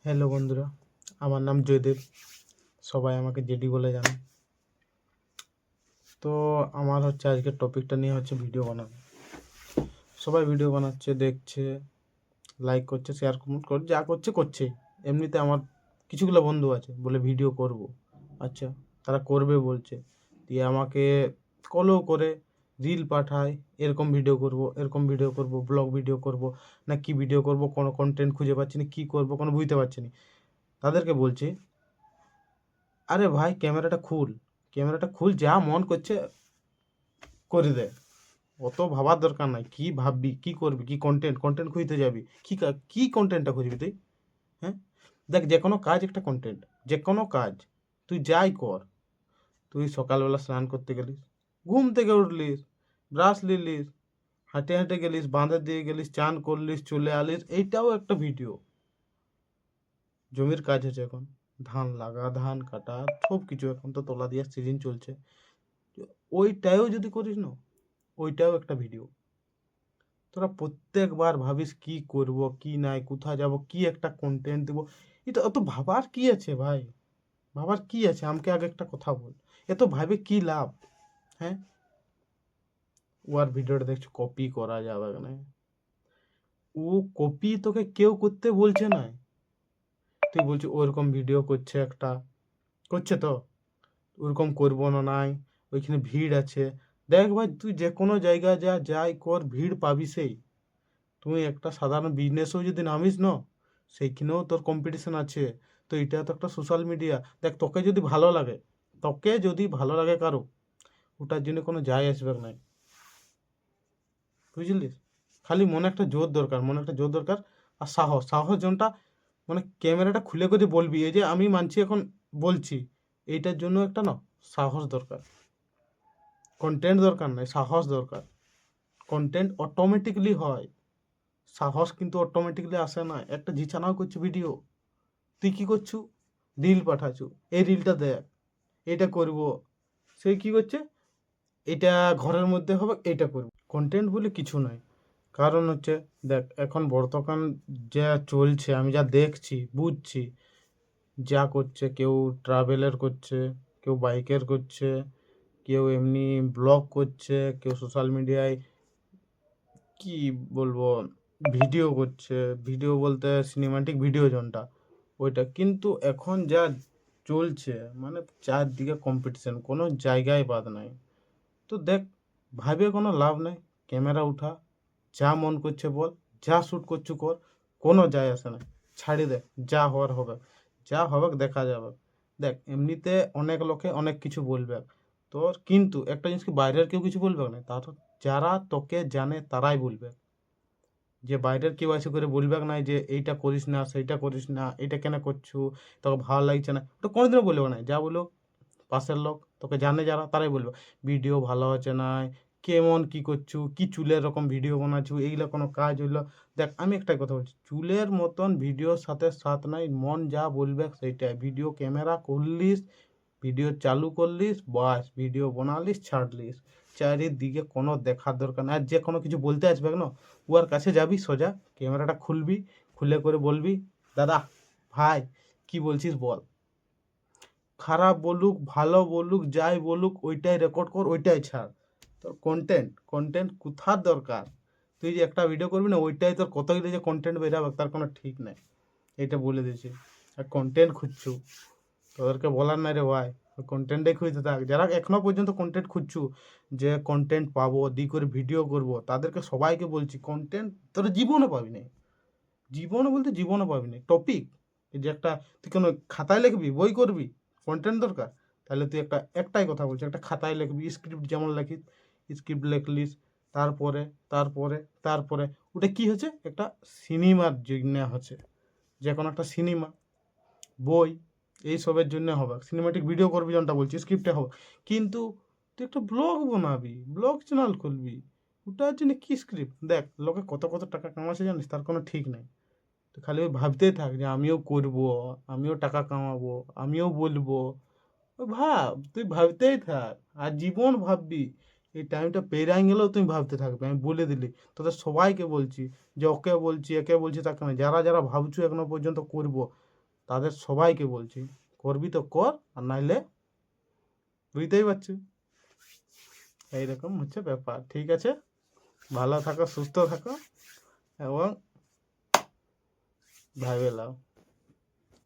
Hello বন্ধুরা, আমার নাম জয়দেব। সবাই আমাকে জেডি বলে জানে। তো আমার আজকের টপিকটা নিয়ে ভিডিও বানানো। সবাই ভিডিও বানাচ্ছে, দেখছে, লাইক করছে, শেয়ার কমেন্ট করে, যা করছে। এমনিতে আমার কিছুগুলো বন্ধু আছে বলে ভিডিও করব। আচ্ছা, তারা করবে বলছে, দিয়ে আমাকে কলও করে রিল পাঠায়, এরকম ভিডিও করব, ব্লগ ভিডিও করব, না কি ভিডিও করব, কোনো কন্টেন্ট খুঁজে পাচ্ছি না, কী করব কোনো বুঝতে পারছি না। তাদেরকে বলছি, আরে ভাই ক্যামেরাটা খুল, যা মন করছে করে দে। অত ভাবার দরকার নাই, কি ভাববি, কি করবি, কি কন্টেন্ট খুঁজতে যাবি, কি কন্টেন্টটা খুঁজবি তুই? হ্যাঁ, দেখ, যে কোনো কাজ একটা কন্টেন্ট, যে কোনো কাজ তুই যাই কর। তুই সকালবেলা স্নান করতে গেলিস, ঘুম থেকে উঠলিস, ব্রাশ নিলিস, হাঁটে হাঁটে গেলিস, বাঁধের দিয়ে গেলিস, চান করলিস, চলে আলিস, এইটাও একটা ভিডিও। জমির কাজ হচ্ছে এখন, ধান লাগা, ধান কাটা, সব কিছু এখন তো তলা দেওয়ার সিজন চলছে। ওইটাও যদি করিস না, ওইটাও একটা ভিডিও। তোরা প্রত্যেকবার ভাবিস কি করব, কি নাই, কোথায় যাব, কি একটা কন্টেন্ট দেবো। এটা অত ভাবার কি আছে ভাই? ভাবার কি আছে? আমাকে আগে একটা কথা বল, এত ভাবে কি লাভ? হ্যাঁ, ওর ভিডিওটা দেখছো কপি করা যাবে না। ও কপি তোকে কেউ করতে বলছে না। তুই বলছিস ওরকম ভিডিও করছে একটা, করছে তো ওরকম করবো না, নাই ওইখানে ভিড় আছে। দেখ ভাই, তুই যে কোনো জায়গায় যাই কর, ভিড় পাবি সেই। তুই একটা সাধারণ বিজনেসও যদি নামিস না, সেইখানেও তোর কম্পিটিশন আছে। তো এটা তো একটা সোশ্যাল মিডিয়া। দেখ, তোকে যদি ভালো লাগে কারো, ওটার জন্য কোনো যায় আসবে নাই, বুঝলিস? খালি মনে একটা জোর দরকার, আর সাহস জনটা, মানে ক্যামেরাটা খুলে করে বলবি, এই যে আমি মানছি এখন বলছি, এইটার জন্য একটা না সাহস দরকার। কন্টেন্ট দরকার নাই, সাহস দরকার। কন্টেন্ট অটোমেটিকলি হয়, সাহস কিন্তু অটোমেটিকলি আসে না। একটা ঝিচানাও করছে ভিডিও, তুই কি করছু? রিল পাঠাচ্ছু, এই রিলটা দেখ, এটা করব। সে কি করছে, এটা ঘরের মধ্যে হবে, এটা করব। কন্টেন্ট বলে কিছু নাই। কারণ দেখ, এখন বর্তমান যা চলছে, আমি যা দেখছি বুঝছি, যা করছে, কেউ ট্রাভেলের করছে, কেউ বাইকের করছে, কেউ এমনি ব্লগ করছে, কেউ সোশ্যাল মিডিয়ায় কি বলবো ভিডিও করছে। ভিডিও বলতে সিনেমাটিক ভিডিও যোনটা, ওইটা। কিন্তু এখন যা চলছে, মানে চারদিকে কম্পিটিশন, কোনো জায়গায় বাদ নাই। তো দেখ, ভাবে কোনো লাভ নাই। ক্যামেরা উঠা, যা মন করছে বল, যা শ্যুট করছু কর, কোনো যায় আসে না। ছাড়ি দে, যা হওয়ার হবে, যা হবে দেখা যাবে। দেখ, এমনিতে অনেক লোকে অনেক কিছু বলবে তোর, কিন্তু একটা জিনিস কি, বাইরের কেউ কিছু বলবে না, তার যারা তোকে জানে তারাই বলবে। যে বাইরের কেউ এসে করে বলবে না যে এইটা করিস না, সেইটা করিস না, এটা কেন করছু, তোকে ভালো লাগছে না, ওটা কোনোদিনও বলবে না। যা বলো পাশের লোক, তোকে জানে যারা, তারাই বলবে ভিডিও ভালো হচ্ছে না, কেমন কি করছু, কি চুলের রকম ভিডিও বানাচ্ছু, এইগুলো কোনো কাজ হইলো? দেখ, আমি একটাই কথা বলছি, চুলের মতন ভিডিওর সাথে সাথ নাই, মন যা বলবে সেইটাই। ভিডিও ক্যামেরা করলিস, ভিডিও চালু করলিস, বাস ভিডিও বানালিস, ছাড়লিস। চারিদিকে কোনো দেখার দরকার নাই। আর যে কোনো কিছু বলতে আসবে না, উয়ার কাছে যাবি, সোজা ক্যামেরাটা খুলবি, খুলে করে বলবি, দাদা, ভাই, কি বলছিস বল। খারাপ বলুক, ভালো বলুক, যাই বলুক, ওইটাই রেকর্ড কর, ওইটাই ছাড়। তোর কন্টেন্ট কোথার দরকার? তুই যে একটা ভিডিও করবি না, ওইটাই তোর কতগুলো যে কন্টেন্ট বেরাবে তার কোনো ঠিক নেই। এটা বলে দিয়েছি। আর কন্টেন্ট খুঁজছু, তোদেরকে বলার নাই রে ভাই, কন্টেন্টে খুঁজতে থাক। যারা এখনো পর্যন্ত কন্টেন্ট খুঁজছু, যে কন্টেন্ট পাবো, করে ভিডিও করব, তাদেরকে সবাইকে বলছি, কন্টেন্ট তোরা জীবনে পাবি না। জীবনে পাবি না টপিক। এই যে একটা, তুই কোনো খাতায় লিখবি, বই করবি, কন্টেন্ট দরকার, তাহলে তুই একটাই কথা বলছি, একটা খাতায় লিখবি, স্ক্রিপ্ট যেমন লিখিস, স্ক্রিপ্ট লিখলিস, তারপরে তারপরে তারপরে ওটা কি হচ্ছে, একটা সিনেমার জন্য হচ্ছে। যে কোনো একটা সিনেমা, বই, এইসবের জন্য হবে। সিনেমাটিক ভিডিও করবি যেমনটা বলছি, স্ক্রিপ্টে হবে। কিন্তু তুই একটা ব্লগ বানাবি, ব্লগ চ্যানেল খুলবি, ওটার জন্য কি স্ক্রিপ্ট? দেখ, লোকে কত কত টাকা কামাচ্ছে জানিস, তার কোনো ঠিক নেই। তো খালি ওই ভাবতেই থাক যে আমিও করব, আমিও টাকা কামাবো, আমিও বলবো। তুই ভাবতেই থাক, আর জীবন ভাববি। এই টাইমটা পেরাই গেলেও তুমি ভাবতে থাকবে। আমি বলে দিলি তোদের সবাইকে বলছি, যে ওকে বলছি, একে বলছি, তাকে না, যারা যারা ভাবছো এখনো পর্যন্ত করবো, তাদের সবাইকে বলছি, করবি তো কর, আর নাইলে বুঝতেই পারছি। এইরকম হচ্ছে ব্যাপার। ঠিক আছে, ভালো থাকো, সুস্থ থাকো এবং ভেবে নাও।